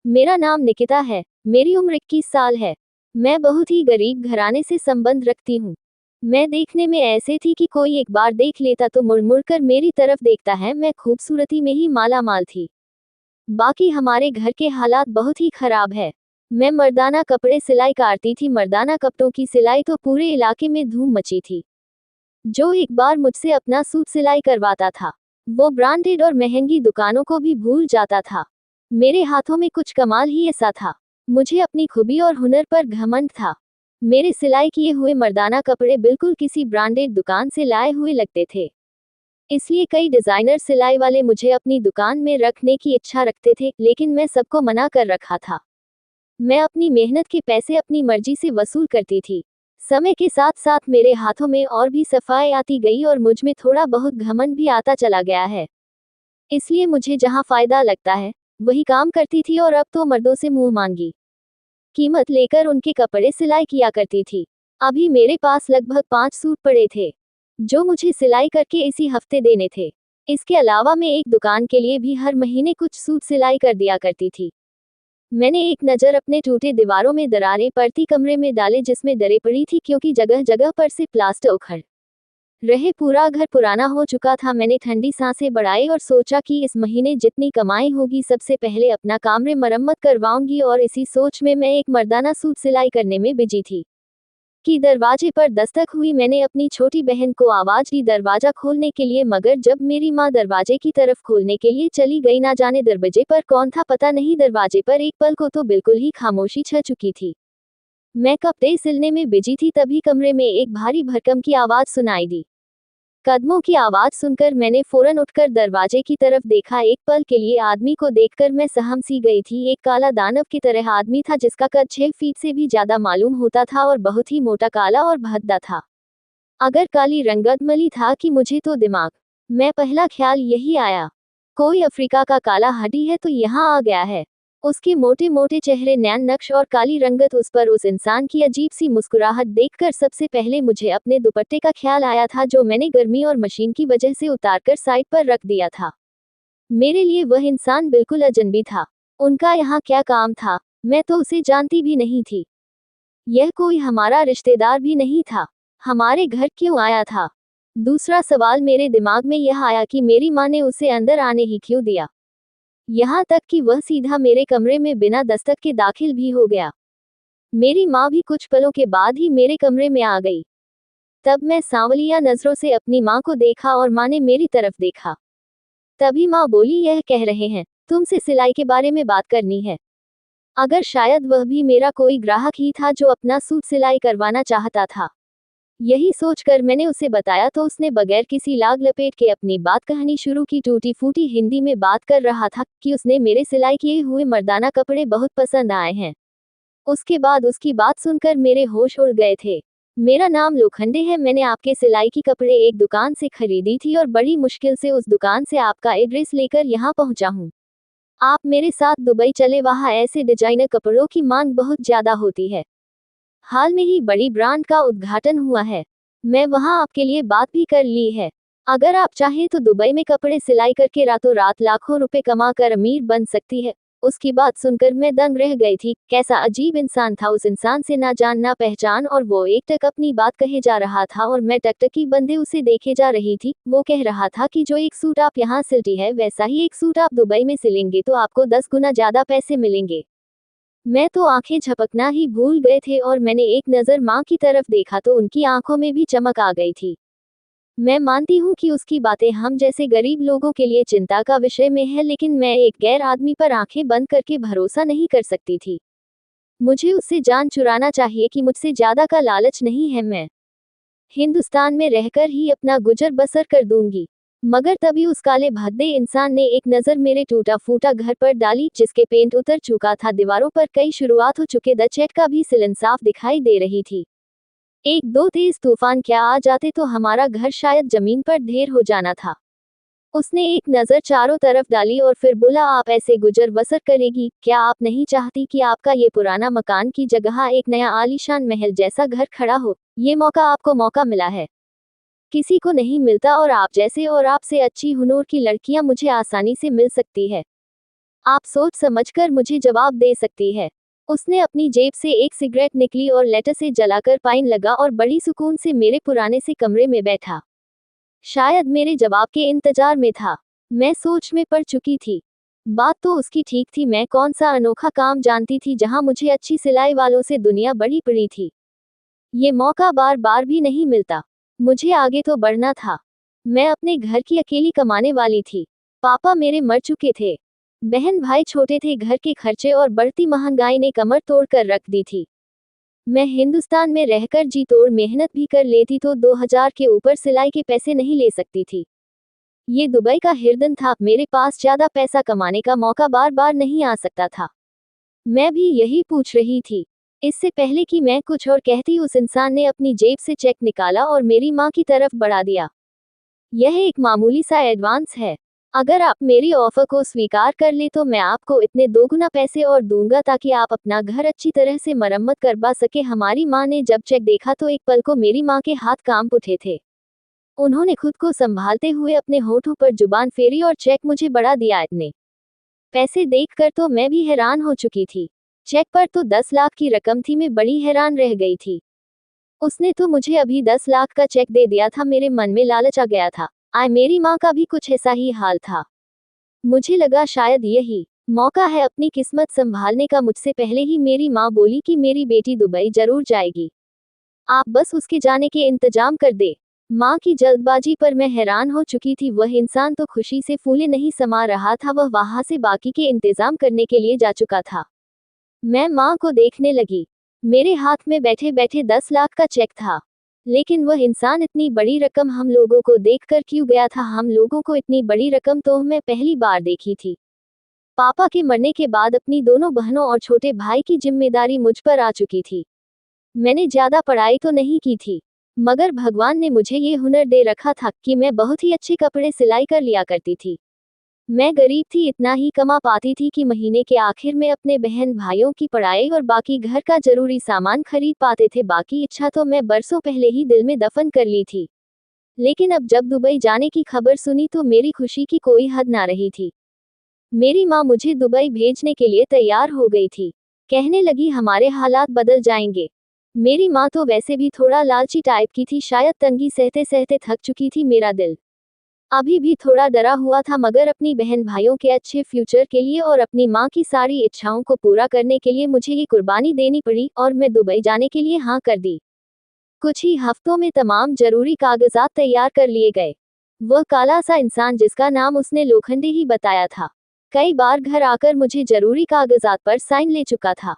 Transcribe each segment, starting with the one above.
मेरा नाम निकिता है। मेरी उम्र 21 साल है। मैं बहुत ही गरीब घराने से संबंध रखती हूँ। मैं देखने में ऐसे थी कि कोई एक बार देख लेता तो मुड़ मुड़ कर मेरी तरफ देखता है। मैं खूबसूरती में ही माला माल थी। बाकी हमारे घर के हालात बहुत ही खराब है। मैं मर्दाना कपड़े सिलाई करती थी। मर्दाना कपड़ों की सिलाई तो पूरे इलाके में धूम मची थी। जो एक बार मुझसे अपना सूट सिलाई करवाता था, वो ब्रांडेड और महंगी दुकानों को भी भूल जाता था। मेरे हाथों में कुछ कमाल ही ऐसा था। मुझे अपनी खूबी और हुनर पर घमंड था। मेरे सिलाई किए हुए मर्दाना कपड़े बिल्कुल किसी ब्रांडेड दुकान से लाए हुए लगते थे। इसलिए कई डिजाइनर सिलाई वाले मुझे अपनी दुकान में रखने की इच्छा रखते थे, लेकिन मैं सबको मना कर रखा था। मैं अपनी मेहनत के पैसे अपनी मर्जी से वसूल करती थी। समय के साथ साथ मेरे हाथों में और भी सफाई आती गई और मुझ में थोड़ा बहुत घमंड भी आता चला गया है। इसलिए मुझे जहां फायदा लगता है वही काम करती थी और अब तो मर्दों से मुंह मांगी कीमत लेकर उनके कपड़े सिलाई किया करती थी। अभी मेरे पास लगभग 5 सूट पड़े थे, जो मुझे सिलाई करके इसी हफ्ते देने थे। इसके अलावा मैं एक दुकान के लिए भी हर महीने कुछ सूट सिलाई कर दिया करती थी। मैंने एक नज़र अपने टूटे दीवारों में दरारें पड़ती कमरे में डाले, जिसमें दरें पड़ी थी क्योंकि जगह जगह पर से प्लास्टर उखड़ रहे। पूरा घर पुराना हो चुका था। मैंने ठंडी सांसें बढ़ाई और सोचा कि इस महीने जितनी कमाई होगी सबसे पहले अपना कमरे मरम्मत करवाऊंगी, और इसी सोच में मैं एक मर्दाना सूट सिलाई करने में बिजी थी कि दरवाजे पर दस्तक हुई। मैंने अपनी छोटी बहन को आवाज दी दरवाजा खोलने के लिए, मगर जब मेरी माँ दरवाजे की तरफ खोलने के लिए चली गई, ना जाने दरवाजे पर कौन था पता नहीं। दरवाजे पर एक पल को तो बिल्कुल ही खामोशी छा चुकी थी। मैं कपड़े सिलने में बिजी थी, तभी कमरे में एक भारी भरकम की आवाज सुनाई दी। कदमों की आवाज सुनकर मैंने फौरन उठकर दरवाजे की तरफ देखा। एक पल के लिए आदमी को देखकर मैं सहम सी गई थी। एक काला दानव की तरह आदमी था, जिसका कद 6 फीट से भी ज्यादा मालूम होता था और बहुत ही मोटा, काला और भद्दा था। अगर काली रंगत मली था कि मुझे तो दिमाग में पहला ख्याल यही आया, कोई अफ्रीका का काला हड्डी है तो यहाँ आ गया है। उसके मोटे मोटे चेहरे, नैन नक्श और काली रंगत, उस पर उस इंसान की अजीब सी मुस्कुराहट देखकर सबसे पहले मुझे अपने दुपट्टे का ख्याल आया था, जो मैंने गर्मी और मशीन की वजह से उतारकर साइड पर रख दिया था। मेरे लिए वह इंसान बिल्कुल अजनबी था। उनका यहाँ क्या काम था? मैं तो उसे जानती भी नहीं थी। यह कोई हमारा रिश्तेदार भी नहीं था। हमारे घर क्यों आया था? दूसरा सवाल मेरे दिमाग में यह आया कि मेरी माँ ने उसे अंदर आने ही क्यों दिया, यहाँ तक कि वह सीधा मेरे कमरे में बिना दस्तक के दाखिल भी हो गया। मेरी माँ भी कुछ पलों के बाद ही मेरे कमरे में आ गई। तब मैं सांवलिया नजरों से अपनी माँ को देखा और माँ ने मेरी तरफ देखा। तभी माँ बोली, यह कह रहे हैं तुमसे सिलाई के बारे में बात करनी है। अगर शायद वह भी मेरा कोई ग्राहक ही था जो अपना सूट सिलाई करवाना चाहता था। यही सोचकर मैंने उसे बताया तो उसने बगैर किसी लाग लपेट के अपनी बात कहनी शुरू की। टूटी फूटी हिंदी में बात कर रहा था कि उसने मेरे सिलाई किए हुए मर्दाना कपड़े बहुत पसंद आए हैं। उसके बाद उसकी बात सुनकर मेरे होश उड़ गए थे। मेरा नाम लोखंडे है। मैंने आपके सिलाई की कपड़े एक दुकान से खरीदी थी और बड़ी मुश्किल से उस दुकान से आपका एड्रेस लेकर यहाँ पहुँचा हूँ। आप मेरे साथ दुबई चले, वहाँ ऐसे डिजाइनर कपड़ों की मांग बहुत ज्यादा होती है। हाल में ही बड़ी ब्रांड का उद्घाटन हुआ है। मैं वहां आपके लिए बात भी कर ली है। अगर आप चाहें तो दुबई में कपड़े सिलाई करके रातों रात लाखों रुपए कमा कर अमीर बन सकती है। उसकी बात सुनकर मैं दंग रह गई थी। कैसा अजीब इंसान था। उस इंसान से ना जान ना पहचान, और वो एक टक अपनी बात कहे जा रहा था और मैं टकटकी बंधे उसे देखे जा रही थी। वो कह रहा था कि जो एक सूट आप यहाँ सिलती है, वैसा ही एक सूट आप दुबई में सिलेंगे तो आपको 10 गुना ज्यादा पैसे मिलेंगे। मैं तो आंखें झपकना ही भूल गए थे और मैंने एक नज़र माँ की तरफ देखा तो उनकी आंखों में भी चमक आ गई थी। मैं मानती हूँ कि उसकी बातें हम जैसे गरीब लोगों के लिए चिंता का विषय में है, लेकिन मैं एक गैर आदमी पर आंखें बंद करके भरोसा नहीं कर सकती थी। मुझे उससे जान चुराना चाहिए कि मुझसे ज्यादा का लालच नहीं है। मैं हिंदुस्तान में रहकर ही अपना गुजर बसर कर दूंगी। मगर तभी उस काले भद्दे इंसान ने एक नज़र मेरे टूटा फूटा घर पर डाली, जिसके पेंट उतर चुका था। दीवारों पर कई शुरुआत हो चुके दचेट का भी सिलन साफ दिखाई दे रही थी। एक दो तेज तूफान क्या आ जाते तो हमारा घर शायद जमीन पर ढेर हो जाना था। उसने एक नज़र चारों तरफ डाली और फिर बोला, आप ऐसे गुजर बसर करेगी? क्या आप नहीं चाहती कि आपका ये पुराना मकान की जगह एक नया आलीशान महल जैसा घर खड़ा हो? ये मौका आपको मौका मिला है, किसी को नहीं मिलता, और आप जैसे और आपसे अच्छी हुनूर की लड़कियां मुझे आसानी से मिल सकती है। आप सोच समझकर मुझे जवाब दे सकती है। उसने अपनी जेब से एक सिगरेट निकली और लेटर से जलाकर पाइन लगा और बड़ी सुकून से मेरे पुराने से कमरे में बैठा। शायद मेरे जवाब के इंतजार में था। मैं सोच में पड़ चुकी थी। बात तो उसकी ठीक थी, मैं कौन सा अनोखा काम जानती थी जहां मुझे अच्छी सिलाई वालों से दुनिया बड़ी पड़ी थी। ये मौका बार बार भी नहीं मिलता। मुझे आगे तो बढ़ना था। मैं अपने घर की अकेली कमाने वाली थी। पापा मेरे मर चुके थे। बहन भाई छोटे थे। घर के खर्चे और बढ़ती महंगाई ने कमर तोड़ कर रख दी थी। मैं हिंदुस्तान में रहकर जी तोड़ मेहनत भी कर लेती तो 2000 के ऊपर सिलाई के पैसे नहीं ले सकती थी। ये दुबई का हिरदन था। मेरे पास ज्यादा पैसा कमाने का मौका बार बार नहीं आ सकता था। मैं भी यही पूछ रही थी। इससे पहले कि मैं कुछ और कहती, उस इंसान ने अपनी जेब से चेक निकाला और मेरी माँ की तरफ बढ़ा दिया। यह एक मामूली सा एडवांस है। अगर आप मेरी ऑफर को स्वीकार कर ले तो मैं आपको इतने दोगुना पैसे और दूंगा ताकि आप अपना घर अच्छी तरह से मरम्मत करवा सके। हमारी माँ ने जब चेक देखा तो एक पल को मेरी माँ के हाथ कांप उठे थे। उन्होंने खुद को संभालते हुए अपने होठों पर जुबान फेरी और चेक मुझे बढ़ा दिया। इतने पैसे देखकर तो मैं भी हैरान हो चुकी थी। चेक पर तो 10 लाख की रकम थी। मैं बड़ी हैरान रह गई थी। उसने तो मुझे अभी 10 लाख का चेक दे दिया था। मेरे मन में लालच आ गया था। मेरी माँ का भी कुछ ऐसा ही हाल था। मुझे लगा शायद यही मौका है अपनी किस्मत संभालने का। मुझसे पहले ही मेरी माँ बोली कि मेरी बेटी दुबई जरूर जाएगी, आप बस उसके जाने के इंतजाम कर दे। माँ की जल्दबाजी पर मैं हैरान हो चुकी थी। वह इंसान तो खुशी से फूले नहीं समा रहा था। वह वहां से बाकी के इंतजाम करने के लिए जा चुका था। मैं माँ को देखने लगी। मेरे हाथ में बैठे बैठे 10 लाख का चेक था। लेकिन वह इंसान इतनी बड़ी रकम हम लोगों को देखकर क्यों गया था? हम लोगों को इतनी बड़ी रकम तो मैं पहली बार देखी थी। पापा के मरने के बाद अपनी दोनों बहनों और छोटे भाई की जिम्मेदारी मुझ पर आ चुकी थी। मैंने ज्यादा पढ़ाई तो नहीं की थी, मगर भगवान ने मुझे ये हुनर दे रखा था कि मैं बहुत ही अच्छे कपड़े सिलाई कर लिया करती थी। मैं गरीब थी, इतना ही कमा पाती थी कि महीने के आखिर में अपने बहन भाइयों की पढ़ाई और बाकी घर का जरूरी सामान खरीद पाते थे। बाकी इच्छा तो मैं बरसों पहले ही दिल में दफन कर ली थी। लेकिन अब जब दुबई जाने की खबर सुनी तो मेरी खुशी की कोई हद ना रही थी। मेरी माँ मुझे दुबई भेजने के लिए तैयार हो गई थी। कहने लगी हमारे हालात बदल जाएंगे। मेरी माँ तो वैसे भी थोड़ा लालची टाइप की थी। शायद तंगी सहते सहते थक चुकी थी। मेरा दिल अभी भी थोड़ा डरा हुआ था, मगर अपनी बहन भाइयों के अच्छे फ्यूचर के लिए और अपनी माँ की सारी इच्छाओं को पूरा करने के लिए मुझे ये कुर्बानी देनी पड़ी और मैं दुबई जाने के लिए हाँ कर दी। कुछ ही हफ्तों में तमाम जरूरी कागजात तैयार कर लिए गए। वह काला सा इंसान जिसका नाम उसने लोखंडे ही बताया था, कई बार घर आकर मुझे जरूरी कागजात पर साइन ले चुका था।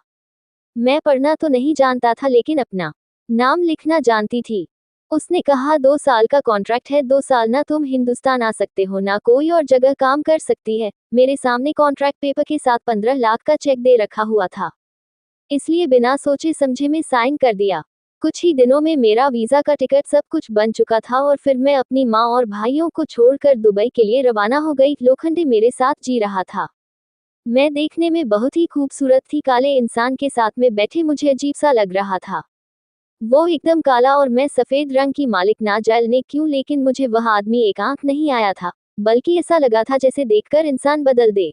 मैं पढ़ना तो नहीं जानता था, लेकिन अपना नाम लिखना जानती थी। उसने कहा 2 साल का कॉन्ट्रैक्ट है, 2 साल ना तुम हिंदुस्तान आ सकते हो ना कोई और जगह काम कर सकती है। मेरे सामने कॉन्ट्रैक्ट पेपर के साथ 15 लाख का चेक दे रखा हुआ था, इसलिए बिना सोचे समझे में साइन कर दिया। कुछ ही दिनों में मेरा वीजा का टिकट सब कुछ बन चुका था और फिर मैं अपनी माँ और भाइयों को छोड़कर दुबई के लिए रवाना हो गई। लोखंडे मेरे साथ जी रहा था। मैं देखने में बहुत ही खूबसूरत थी। काले इंसान के साथ में बैठे मुझे अजीब सा लग रहा था। वो एकदम काला और मैं सफेद रंग की। मालिक ना जाने क्यों, लेकिन मुझे वह आदमी एक आंख नहीं आया था, बल्कि ऐसा लगा था जैसे देखकर इंसान बदल दे।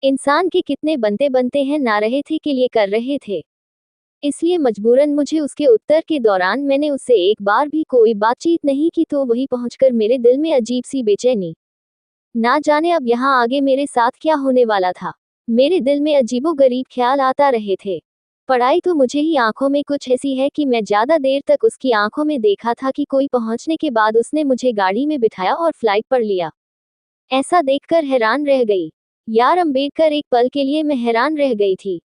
इंसान के कितने बनते बनते हैं ना रहे थे के लिए कर रहे थे। इसलिए मजबूरन मुझे उसके उत्तर के दौरान मैंने उससे एक बार भी कोई बातचीत नहीं की। तो वही पहुंचकर मेरे दिल में अजीब सी बेचैनी। ना जाने अब यहाँ आगे मेरे साथ क्या होने वाला था। मेरे दिल में अजीबोगरीब ख्याल आता रहे थे। पढ़ाई तो मुझे ही आंखों में कुछ ऐसी है कि मैं ज्यादा देर तक उसकी आंखों में देखा था कि कोई पहुंचने के बाद उसने मुझे गाड़ी में बिठाया और फ्लाइट पर लिया। ऐसा देखकर हैरान रह गई। यार अंबेडकर, एक पल के लिए मैं हैरान रह गई थी।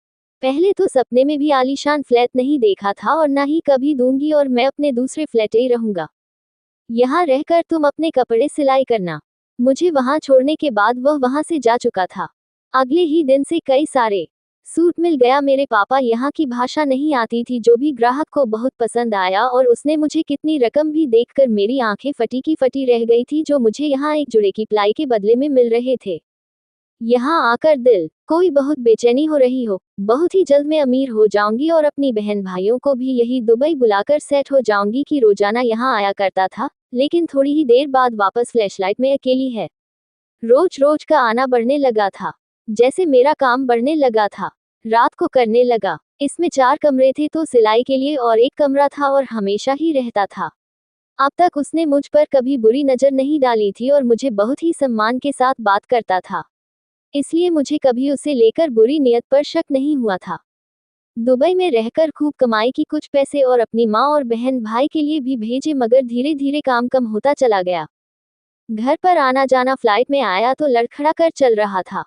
पहले तो सपने में भी आलीशान फ्लैट नहीं देखा था और ना ही कभी दूंगी, और मैं अपने दूसरे फ्लैट ही रहूंगा। यहाँ रहकर तुम अपने कपड़े सिलाई करना। मुझे वहां छोड़ने के बाद वह वहां से जा चुका था। अगले ही दिन से कई सारे सूट मिल गया। मेरे पापा यहाँ की भाषा नहीं आती थी, जो भी ग्राहक को बहुत पसंद आया, और उसने मुझे कितनी रकम भी देखकर मेरी आंखें फटी की फटी रह गई थी, जो मुझे यहाँ एक जुड़े की प्लाई के बदले में मिल रहे थे। यहाँ आकर दिल कोई बहुत बेचैनी हो रही हो। बहुत ही जल्द मैं अमीर हो जाऊंगी और अपनी बहन भाइयों को भी यही दुबई बुलाकर सेट हो जाऊंगी। कि रोजाना यहाँ आया करता था, लेकिन थोड़ी ही देर बाद वापस फ्लैशलाइट में अकेली है। रोज रोज का आना बढ़ने लगा था। जैसे मेरा काम बढ़ने लगा था। रात को करने लगा। इसमें 4 कमरे थे तो सिलाई के लिए और एक कमरा था और हमेशा ही रहता था। अब तक उसने मुझ पर कभी बुरी नज़र नहीं डाली थी और मुझे बहुत ही सम्मान के साथ बात करता था। इसलिए मुझे कभी उसे लेकर बुरी नियत पर शक नहीं हुआ था। दुबई में रहकर खूब कमाई की कुछ पैसे और अपनी माँ और बहन भाई के लिए भी भेजे, मगर धीरे धीरे काम कम होता चला गया। घर पर आना जाना फ्लाइट में आया तो लड़खड़ा कर चल रहा था।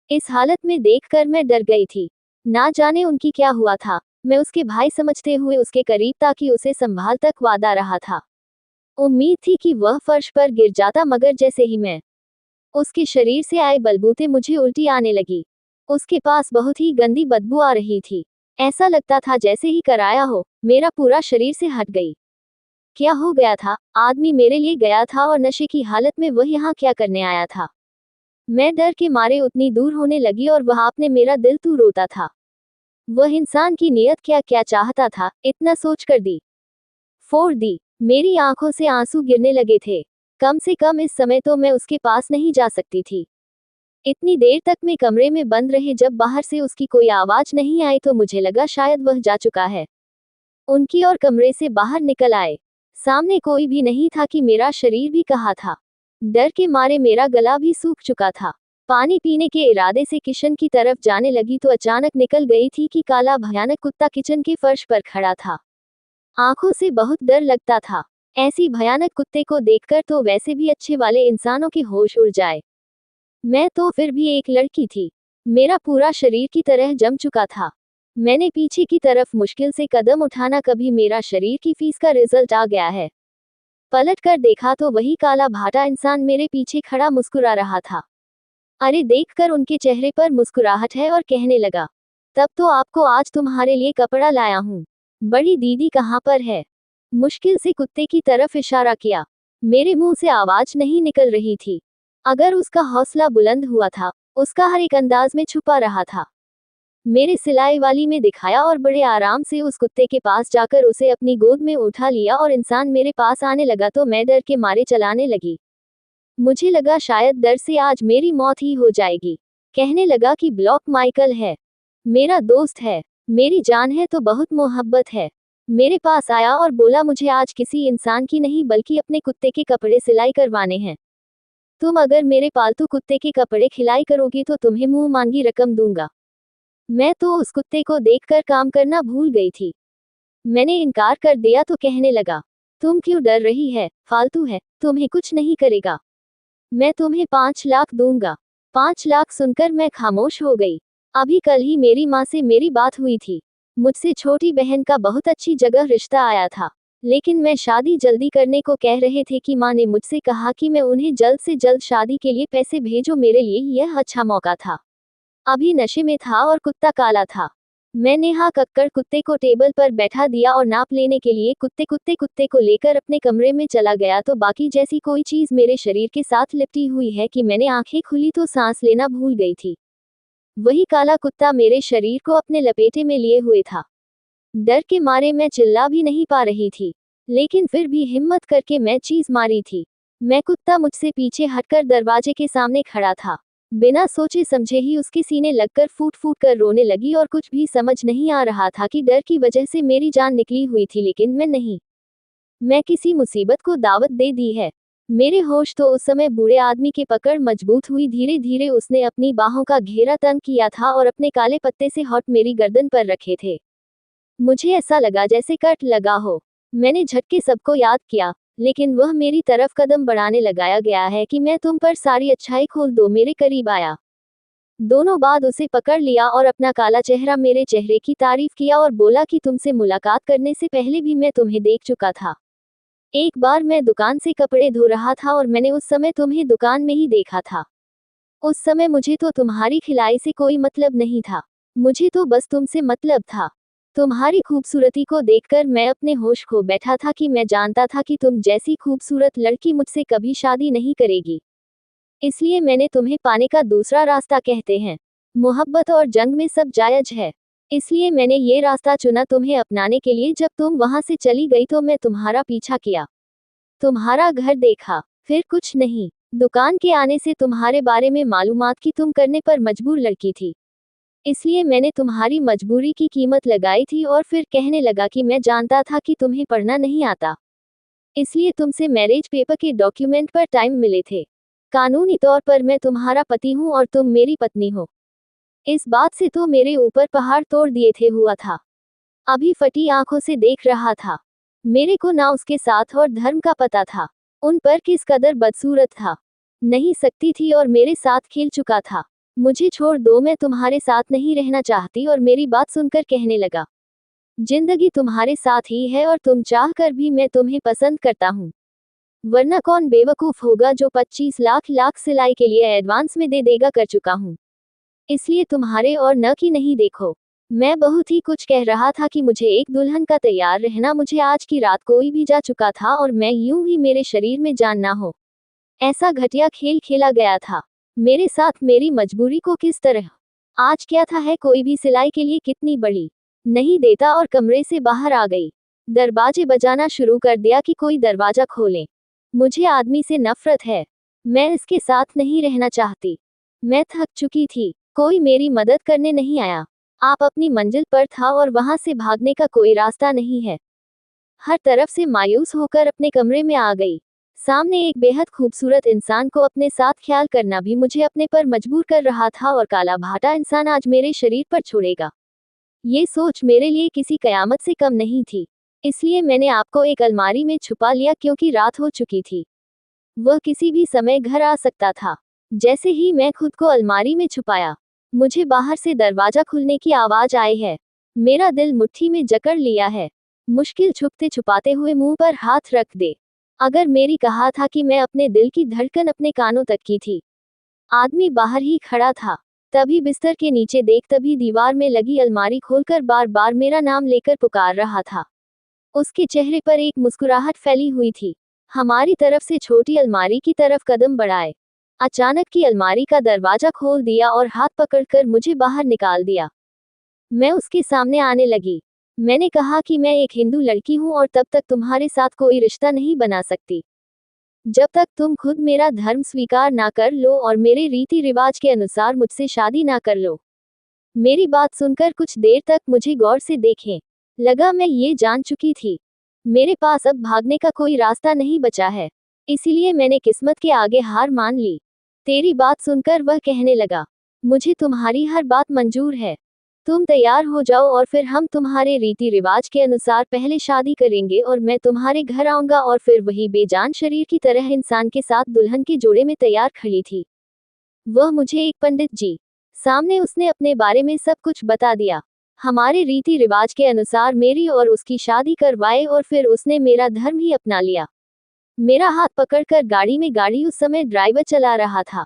इस हालत में देखकर मैं डर गई थी। ना जाने उनकी क्या हुआ था। मैं उसके भाई समझते हुए उसके करीब ताकि उसे संभाल तक वादा रहा था। उम्मीद थी कि वह फर्श पर गिर जाता, मगर जैसे ही मैं उसके शरीर से आए बलबूते मुझे उल्टी आने लगी। उसके पास बहुत ही गंदी बदबू आ रही थी। ऐसा लगता था जैसे ही कराया हो, मेरा पूरा शरीर से हट गई। क्या हो गया था? आदमी मेरे लिए गया था और नशे की हालत में वह यहाँ क्या करने आया था? मैं डर के मारे उतनी दूर होने लगी और वह आपने मेरा दिल तू रोता था। वह इंसान की नीयत क्या क्या चाहता था, इतना सोच कर दी फोड़ दी। मेरी आंखों से आंसू गिरने लगे थे। कम से कम इस समय तो मैं उसके पास नहीं जा सकती थी। इतनी देर तक मैं कमरे में बंद रहे, जब बाहर से उसकी कोई आवाज नहीं आई तो मुझे लगा शायद वह जा चुका है। उनकी और कमरे से बाहर निकल आए। सामने कोई भी नहीं था कि मेरा शरीर भी कहाँ था। डर के मारे मेरा गला भी सूख चुका था। पानी पीने के इरादे से किचन की तरफ जाने लगी तो अचानक निकल गई थी कि काला भयानक कुत्ता किचन के फर्श पर खड़ा था। आंखों से बहुत डर लगता था। ऐसी भयानक कुत्ते को देखकर तो वैसे भी अच्छे वाले इंसानों के होश उड़ जाए। मैं तो फिर भी एक लड़की थी। मेरा पूरा शरीर की तरह जम चुका था। मैंने पीछे की तरफ मुश्किल से कदम उठाना, कभी मेरा शरीर की फीस का रिजल्ट आ गया है। पलट कर देखा तो वही काला भाटा इंसान मेरे पीछे खड़ा मुस्कुरा रहा था। अरे देखकर उनके चेहरे पर मुस्कुराहट है और कहने लगा, तब तो आपको आज तुम्हारे लिए कपड़ा लाया हूँ। बड़ी दीदी कहाँ पर है? मुश्किल से कुत्ते की तरफ इशारा किया। मेरे मुंह से आवाज नहीं निकल रही थी। अगर उसका हौसला बुलंद हुआ था, उसका हर एक अंदाज में छुपा रहा था। मेरे सिलाई वाली में दिखाया और बड़े आराम से उस कुत्ते के पास जाकर उसे अपनी गोद में उठा लिया और इंसान मेरे पास आने लगा तो मैं डर के मारे चलाने लगी। मुझे लगा शायद डर से आज मेरी मौत ही हो जाएगी। कहने लगा कि ब्लॉक माइकल है, मेरा दोस्त है, मेरी जान है तो बहुत मोहब्बत है। मेरे पास आया और बोला मुझे आज किसी इंसान की नहीं बल्कि अपने कुत्ते के कपड़े सिलाई करवाने हैं। तुम अगर मेरे पालतू कुत्ते के कपड़े खिलाई करोगी तो तुम्हें मुंह मांगी रकम दूंगा। मैं तो उस कुत्ते को देखकर काम करना भूल गई थी। मैंने इनकार कर दिया तो कहने लगा, तुम क्यों डर रही है? फालतू है, तुम्हें कुछ नहीं करेगा। मैं तुम्हें 5 लाख दूंगा। 5 लाख सुनकर मैं खामोश हो गई। अभी कल ही मेरी माँ से मेरी बात हुई थी। मुझसे छोटी बहन का बहुत अच्छी जगह रिश्ता आया था, लेकिन मैं शादी जल्दी करने को कह रहे थे कि माँ ने मुझसे कहा कि मैं उन्हें जल्द से जल्द शादी के लिए पैसे भेजो। मेरे लिए यह अच्छा मौका था। अभी नशे में था और कुत्ता काला था। मैंने हाँ कक्कड़ कुत्ते को टेबल पर बैठा दिया और नाप लेने के लिए कुत्ते को लेकर अपने कमरे में चला गया तो बाकी जैसी कोई चीज मेरे शरीर के साथ लिपटी हुई है कि मैंने आंखें खुली तो सांस लेना भूल गई थी। वही काला कुत्ता मेरे शरीर को अपने लपेटे में लिए हुए था। डर के मारे मैं चिल्ला भी नहीं पा रही थी, लेकिन फिर भी हिम्मत करके मैं चीज मारी थी। मैं कुत्ता मुझसे पीछे हटकर दरवाजे के सामने खड़ा था। बिना सोचे समझे ही उसके सीने लगकर फूट फूट कर रोने लगी और कुछ भी समझ नहीं आ रहा था कि डर की वजह से मेरी जान निकली हुई थी, लेकिन मैं नहीं। मैं किसी मुसीबत को दावत दे दी है। मेरे होश तो उस समय बूढ़े आदमी के पकड़ मजबूत हुई। धीरे धीरे उसने अपनी बाहों का घेरा तंग किया था और अपने काले पत्ते से हॉट मेरी गर्दन पर रखे थे। मुझे ऐसा लगा जैसे कट लगा हो। मैंने झटके सबको याद किया, लेकिन वह मेरी तरफ कदम बढ़ाने लगाया गया है कि मैं तुम पर सारी अच्छाई खोल दो। मेरे करीब आया, दोनों बाद उसे पकड़ लिया और अपना काला चेहरा मेरे चेहरे की तारीफ किया और बोला कि तुमसे मुलाकात करने से पहले भी मैं तुम्हें देख चुका था। एक बार मैं दुकान से कपड़े धो रहा था और मैंने उस समय तुम्हें दुकान में ही देखा था। उस समय मुझे तो तुम्हारी खिलाई से कोई मतलब नहीं था, मुझे तो बस तुमसे मतलब था। तुम्हारी खूबसूरती को देखकर मैं अपने होश खो बैठा था कि मैं जानता था कि तुम जैसी खूबसूरत लड़की मुझसे कभी शादी नहीं करेगी। इसलिए मैंने तुम्हें पाने का दूसरा रास्ता कहते हैं। मोहब्बत और जंग में सब जायज है, इसलिए मैंने ये रास्ता चुना तुम्हें अपनाने के लिए। जब तुम वहां से चली गई तो मैं तुम्हारा पीछा किया, तुम्हारा घर देखा, फिर कुछ नहीं। दुकान के आने से तुम्हारे बारे में मालूमात की तुम करने पर मजबूर लड़की थी। इसलिए मैंने तुम्हारी मजबूरी की कीमत लगाई थी और फिर कहने लगा कि मैं जानता था कि तुम्हें पढ़ना नहीं आता। इसलिए तुमसे मैरिज पेपर के डॉक्यूमेंट पर टाइम मिले थे। कानूनी तौर पर मैं तुम्हारा पति हूँ और तुम मेरी पत्नी हो। इस बात से तो मेरे ऊपर पहाड़ तोड़ दिए थे हुआ था। अभी फटी आंखों से देख रहा था। मेरे को ना उसके साथ और धर्म का पता था। उन पर किस कदर बदसूरत था। नहीं सकती थी और मेरे साथ खेल चुका था। मुझे छोड़ दो, मैं तुम्हारे साथ नहीं रहना चाहती। और मेरी बात सुनकर कहने लगा, जिंदगी तुम्हारे साथ ही है और तुम चाह कर भी मैं तुम्हें पसंद करता हूँ। वरना कौन बेवकूफ होगा जो 25 लाख सिलाई के लिए एडवांस में दे देगा, कर चुका हूँ। इसलिए तुम्हारे और न की नहीं देखो। मैं बहुत ही कुछ कह रहा था कि मुझे एक दुल्हन का तैयार रहना। मुझे आज की रात कोई भी जा चुका था और मैं यूं ही मेरे शरीर में जान ना हो, ऐसा घटिया खेल खेला गया था मेरे साथ। मेरी मजबूरी को किस तरह आज क्या था है, कोई भी सिलाई के लिए कितनी बड़ी नहीं देता। और कमरे से बाहर आ गई। दरवाजे बजाना शुरू कर दिया कि कोई दरवाजा खोले। मुझे आदमी से नफरत है। मैं इसके साथ नहीं रहना चाहती। मैं थक चुकी थी। कोई मेरी मदद करने नहीं आया। आप अपनी मंजिल पर था और वहां से भागने का कोई रास्ता नहीं है। हर तरफ से मायूस होकर अपने कमरे में आ गई। सामने एक बेहद खूबसूरत इंसान को अपने साथ ख्याल करना भी मुझे अपने पर मजबूर कर रहा था और काला भाटा इंसान आज मेरे शरीर पर छोड़ेगा, ये सोच मेरे लिए किसी कयामत से कम नहीं थी। इसलिए मैंने आपको एक अलमारी में छुपा लिया क्योंकि रात हो चुकी थी। वह किसी भी समय घर आ सकता था। जैसे ही मैं खुद को अलमारी में छुपाया, मुझे बाहर से दरवाजा खुलने की आवाज आई है। मेरा दिल मुट्ठी में जकड़ लिया है। मुश्किल छुपते छुपाते हुए मुंह पर हाथ रख दे। अगर मेरी कहा था कि मैं अपने दिल की धड़कन अपने कानों तक की थी। आदमी बाहर ही खड़ा था। तभी बिस्तर के नीचे देख, तभी दीवार में लगी अलमारी खोलकर बार बार मेरा नाम लेकर पुकार रहा था। उसके चेहरे पर एक मुस्कुराहट फैली हुई थी। हमारी तरफ से छोटी अलमारी की तरफ कदम बढ़ाए। अचानक की अलमारी का दरवाजा खोल दिया और हाथ पकड़कर मुझे बाहर निकाल दिया। मैं उसके सामने आने लगी। मैंने कहा कि मैं एक हिंदू लड़की हूँ और तब तक तुम्हारे साथ कोई रिश्ता नहीं बना सकती जब तक तुम खुद मेरा धर्म स्वीकार ना कर लो और मेरे रीति रिवाज के अनुसार मुझसे शादी ना कर लो। मेरी बात सुनकर कुछ देर तक मुझे गौर से देखें लगा। मैं ये जान चुकी थी, मेरे पास अब भागने का कोई रास्ता नहीं बचा है। इसीलिए मैंने किस्मत के आगे हार मान ली। तेरी बात सुनकर वह कहने लगा, मुझे तुम्हारी हर बात मंजूर है। तुम तैयार हो जाओ और फिर हम तुम्हारे रीति रिवाज के अनुसार पहले शादी करेंगे और मैं तुम्हारे घर आऊंगा। और फिर वही बेजान शरीर की तरह इंसान के साथ दुल्हन के जोड़े में तैयार खड़ी थी। वह मुझे एक पंडित जी सामने उसने अपने बारे में सब कुछ बता दिया। हमारे रीति रिवाज के अनुसार मेरी और उसकी शादी करवाए और फिर उसने मेरा धर्म ही अपना लिया। मेरा हाथ पकड़कर गाड़ी उस समय ड्राइवर चला रहा था।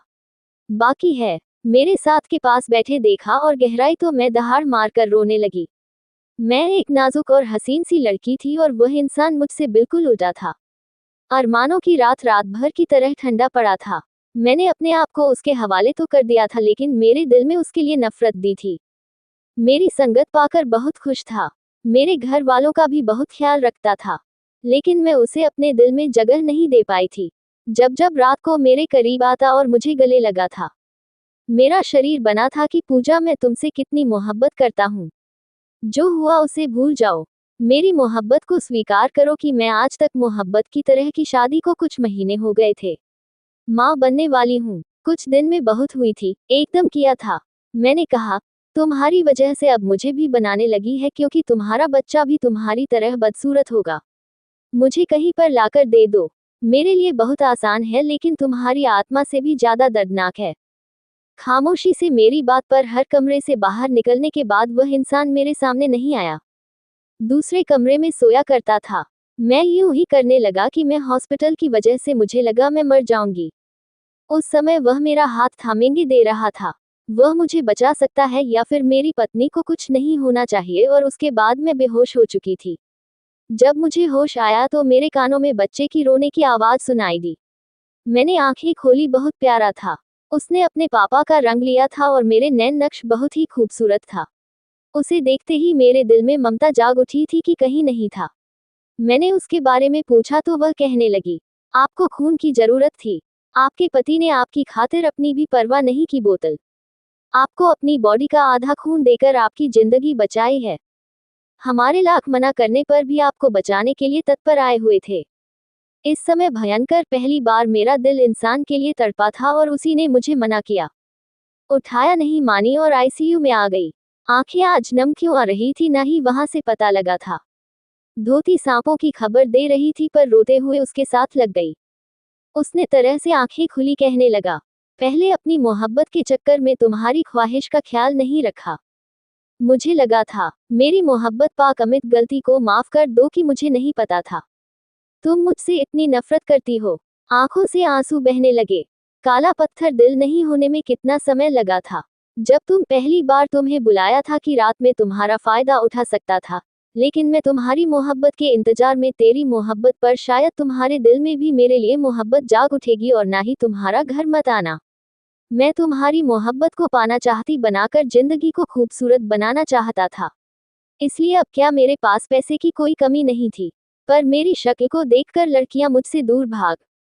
बाकी है मेरे साथ के पास बैठे देखा और गहराई तो मैं दहाड़ मारकर रोने लगी। मैं एक नाजुक और हसीन सी लड़की थी और वह इंसान मुझसे बिल्कुल उल्टा था। अरमानों की रात रात भर की तरह ठंडा पड़ा था। मैंने अपने आप को उसके हवाले तो कर दिया था, लेकिन मेरे दिल में उसके लिए नफरत दी थी। मेरी संगत पाकर बहुत खुश था। मेरे घर वालों का भी बहुत ख्याल रखता था, लेकिन मैं उसे अपने दिल में जगह नहीं दे पाई थी। जब जब रात को मेरे करीब आता और मुझे गले लगा था, मेरा शरीर बना था कि पूजा, मैं तुमसे कितनी मोहब्बत करता हूँ। जो हुआ उसे भूल जाओ। मेरी मोहब्बत को स्वीकार करो कि मैं आज तक मोहब्बत की तरह की शादी को कुछ महीने हो गए थे। माँ बनने वाली हूँ। कुछ दिन में बहुत हुई थी, एकदम किया था। मैंने कहा, तुम्हारी वजह से अब मुझे भी बनाने लगी है क्योंकि तुम्हारा बच्चा भी तुम्हारी तरह बदसूरत होगा। मुझे कहीं पर लाकर दे दो। मेरे लिए बहुत आसान है, लेकिन तुम्हारी आत्मा से भी ज्यादा दर्दनाक है। खामोशी से मेरी बात पर हर कमरे से बाहर निकलने के बाद वह इंसान मेरे सामने नहीं आया। दूसरे कमरे में सोया करता था। मैं यूं ही करने लगा कि मैं हॉस्पिटल की वजह से मुझे लगा मैं मर जाऊंगी। उस समय वह मेरा हाथ थामेंगे दे रहा था। वह मुझे बचा सकता है या फिर मेरी पत्नी को कुछ नहीं होना चाहिए। और उसके बाद मैं बेहोश हो चुकी थी। जब मुझे होश आया तो मेरे कानों में बच्चे की रोने की आवाज सुनाई दी। मैंने आंखें खोली, बहुत प्यारा था। उसने अपने पापा का रंग लिया था और मेरे नैन नक्श बहुत ही खूबसूरत था। उसे देखते ही मेरे दिल में ममता जाग उठी थी कि कहीं नहीं था। मैंने उसके बारे में पूछा तो वह कहने लगी, आपको खून की जरूरत थी। आपके पति ने आपकी खातिर अपनी भी परवाह नहीं की बोतल। आपको अपनी बॉडी का आधा खून देकर आपकी जिंदगी बचाई है। हमारे लाख मना करने पर भी आपको बचाने के लिए तत्पर आए हुए थे। इस समय भयंकर पहली बार मेरा दिल इंसान के लिए तड़पा था और उसी ने मुझे मना किया। उठाया नहीं मानी और आईसीयू में आ गई। आंखें आज नम क्यों आ रही थी ना ही वहां से पता लगा था। धोती सांपों की खबर दे रही थी पर रोते हुए उसके साथ लग गई। उसने तरह से आंखें खुली कहने लगा, पहले अपनी मोहब्बत के चक्कर में तुम्हारी ख्वाहिश का ख्याल नहीं रखा। मुझे लगा था मेरी मोहब्बत पाक अमित गलती को माफ कर दो कि मुझे नहीं पता था तुम मुझसे इतनी नफरत करती हो। आंखों से आंसू बहने लगे। काला पत्थर दिल नहीं होने में कितना समय लगा था। जब पहली बार तुम्हें बुलाया था कि रात में तुम्हारा फायदा उठा सकता था, लेकिन मैं तुम्हारी मोहब्बत के इंतजार में तेरी मोहब्बत पर शायद तुम्हारे दिल में भी मेरे लिए मोहब्बत जाग उठेगी और ना ही तुम्हारा घर मत आना। मैं तुम्हारी मोहब्बत को पाना चाहती, बनाकर जिंदगी को खूबसूरत बनाना चाहता था। इसलिए अब क्या मेरे पास पैसे की कोई कमी नहीं थी, पर मेरी शक्ल को देखकर लड़कियां मुझसे दूर भाग।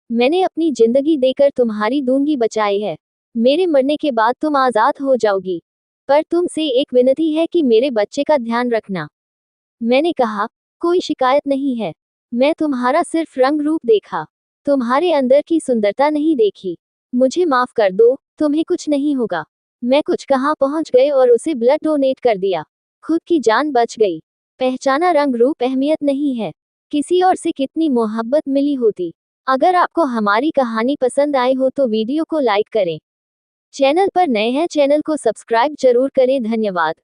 मैंने अपनी जिंदगी देकर तुम्हारी दूंगी बचाई है। मेरे मरने के बाद तुम आजाद हो जाओगी, पर तुमसे एक विनती है कि मेरे बच्चे का ध्यान रखना। मैंने कहा, कोई शिकायत नहीं है। मैं तुम्हारा सिर्फ रंग रूप देखा, तुम्हारे अंदर की सुंदरता नहीं देखी। मुझे माफ कर दो, तुम्हें कुछ नहीं होगा। मैं कुछ कहाँ पहुंच गए और उसे ब्लड डोनेट कर दिया। खुद की जान बच गई। पहचाना रंग रूप अहमियत नहीं है, किसी और से कितनी मोहब्बत मिली होती। अगर आपको हमारी कहानी पसंद आई हो तो वीडियो को लाइक करें। चैनल पर नए हैं, चैनल को सब्सक्राइब जरूर करें। धन्यवाद।